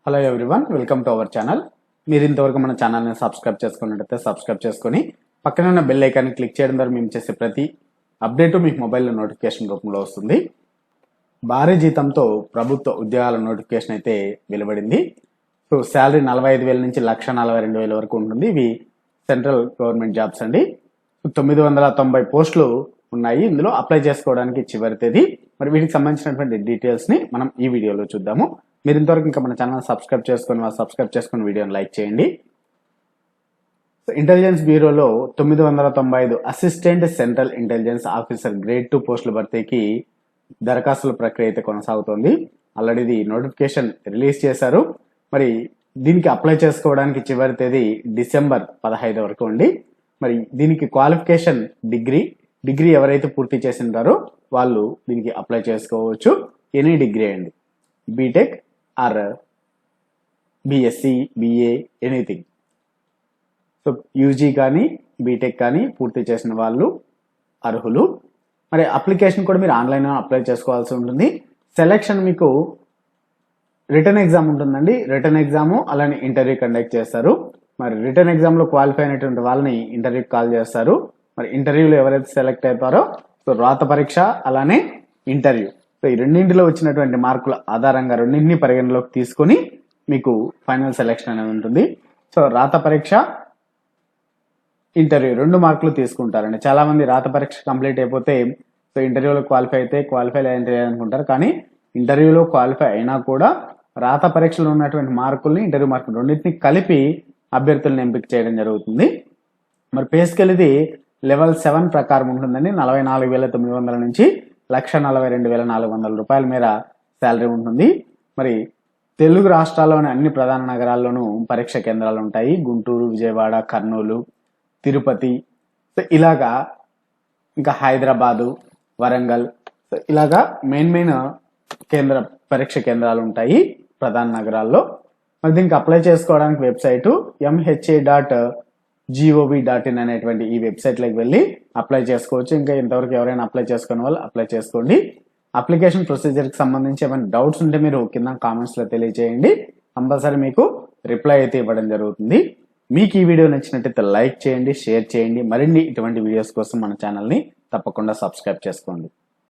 Hello everyone, welcome to our channel. మీరు ఇంతవరకు మన ఛానల్ని సబ్స్క్రైబ్ చేసుకున్నట్టయితే సబ్స్క్రైబ్ చేసుకొని పక్కన ఉన్న బెల్ ఐకాన్ని క్లిక్ చేయడం ద్వారా మేము చేసే ప్రతి అప్డేటు మీకు మొబైల్లో నోటిఫికేషన్ రూపంలో వస్తుంది. భారీ జీతంతో ప్రభుత్వ ఉద్యోగాల నోటిఫికేషన్ అయితే వెలువడింది. సో శాలరీ 45,000 నుంచి 1,42,000 వరకు ఉంటుంది. ఇవి సెంట్రల్ గవర్నమెంట్ జాబ్స్ అండి. 990 పోస్టులు ఉన్నాయి. ఇందులో అప్లై చేసుకోవడానికి చివరి తేదీ. మరి వీటికి సంబంధించినటువంటి డీటెయిల్స్ ని మనం ఈ వీడియోలో చూద్దాము. మీరు ఇంతవరకు ఇంకా మన ఛానల్ సబ్స్క్రైబ్ చేసుకుని వీడియోని లైక్ చేయండి. ఇంటెలిజెన్స్ బ్యూరోలో 995 assistant central intelligence officer grade 2 పోస్టుల భర్తీకి దరఖాస్తుల ప్రక్రియ అయితే కొనసాగుతోంది. ఆల్రెడీ ఇది నోటిఫికేషన్ రిలీజ్ చేశారు. మరి దీనికి అప్లై చేసుకోవడానికి చివరి తేదీ డిసెంబర్ 15 వరకు ఉంది. మరి దీనికి క్వాలిఫికేషన్ డిగ్రీ ఎవరైతే పూర్తి చేసింటారో వాళ్ళు దీనికి అప్లై చేసుకోవచ్చు. ఎనీ డిగ్రీ అండి, BTech or BSc, BA, anything. So UG కానీ బీటెక్ కానీ పూర్తి చేసిన వాళ్ళు అర్హులు. మరి అప్లికేషన్ కూడా మీరు ఆన్లైన్లో అప్లై చేసుకోవాల్సి ఉంటుంది. సెలెక్షన్ మీకు రిటర్న్ ఎగ్జామ్ ఉంటుందండి. రిటర్న్ ఎగ్జామ్ అలానే ఇంటర్వ్యూ కండక్ట్ చేస్తారు. మరి రిటర్న్ ఎగ్జామ్లో క్వాలిఫై అయినటువంటి వాళ్ళని ఇంటర్వ్యూకి కాల్ చేస్తారు. మరి ఇంటర్వ్యూలో ఎవరైతే సెలెక్ట్ అవుతారో సో రాత పరీక్ష అలానే ఇంటర్వ్యూ, సో ఈ రెండింటిలో వచ్చినటువంటి మార్కుల ఆధారంగా రెండింటిని పరిగణలోకి తీసుకొని మీకు ఫైనల్ సెలెక్షన్ అనేది ఉంటుంది. సో రాత పరీక్ష, ఇంటర్వ్యూ 2 మార్కులు తీసుకుంటారండి. చాలా మంది రాత పరీక్ష కంప్లీట్ అయిపోతే సో ఇంటర్వ్యూలో క్వాలిఫై అయితే క్వాలిఫై అనుకుంటారు. కానీ ఇంటర్వ్యూలో క్వాలిఫై అయినా కూడా రాత పరీక్షలో ఉన్నటువంటి మార్కుల్ని, ఇంటర్వ్యూ మార్కులు రెండింటిని కలిపి అభ్యర్థులను ఎంపిక చేయడం జరుగుతుంది. మరి పే స్కేల్ ఇది లెవెల్ 7 ప్రకారం ఉంటుందండి. 44,900 నుంచి 1,42,400 రూపాయల మేర శాలరీ ఉంటుంది. మరి తెలుగు రాష్ట్రాల్లోని అన్ని ప్రధాన నగరాల్లోనూ పరీక్ష కేంద్రాలు ఉంటాయి. గుంటూరు, విజయవాడ, కర్నూలు, తిరుపతి, సో ఇలాగా ఇంకా హైదరాబాదు, వరంగల్, సో ఇలాగా మెయిన్ పరీక్ష కేంద్రాలు ఉంటాయి ప్రధాన నగరాల్లో. మరి దీనికి అప్లై చేసుకోవడానికి వెబ్సైటు mha.gov.in అనేటువంటి ఈ వెబ్సైట్లోకి వెళ్ళి అప్లై చేసుకోవచ్చు. ఇంకా ఇంతవరకు ఎవరైనా అప్లై చేసుకునే వాళ్ళు అప్లై చేసుకోండి. అప్లికేషన్ ప్రొసీజర్కి సంబంధించి ఏమైనా డౌట్స్ ఉంటే మీరు కింద కామెంట్స్లో తెలియజేయండి. కంపల్సరీ మీకు రిప్లై అయితే ఇవ్వడం జరుగుతుంది. మీకు ఈ వీడియో నచ్చినట్టయితే లైక్ చేయండి, షేర్ చేయండి. మరిన్ని ఇటువంటి వీడియోస్ కోసం మన ఛానల్ని తప్పకుండా సబ్స్క్రైబ్ చేసుకోండి.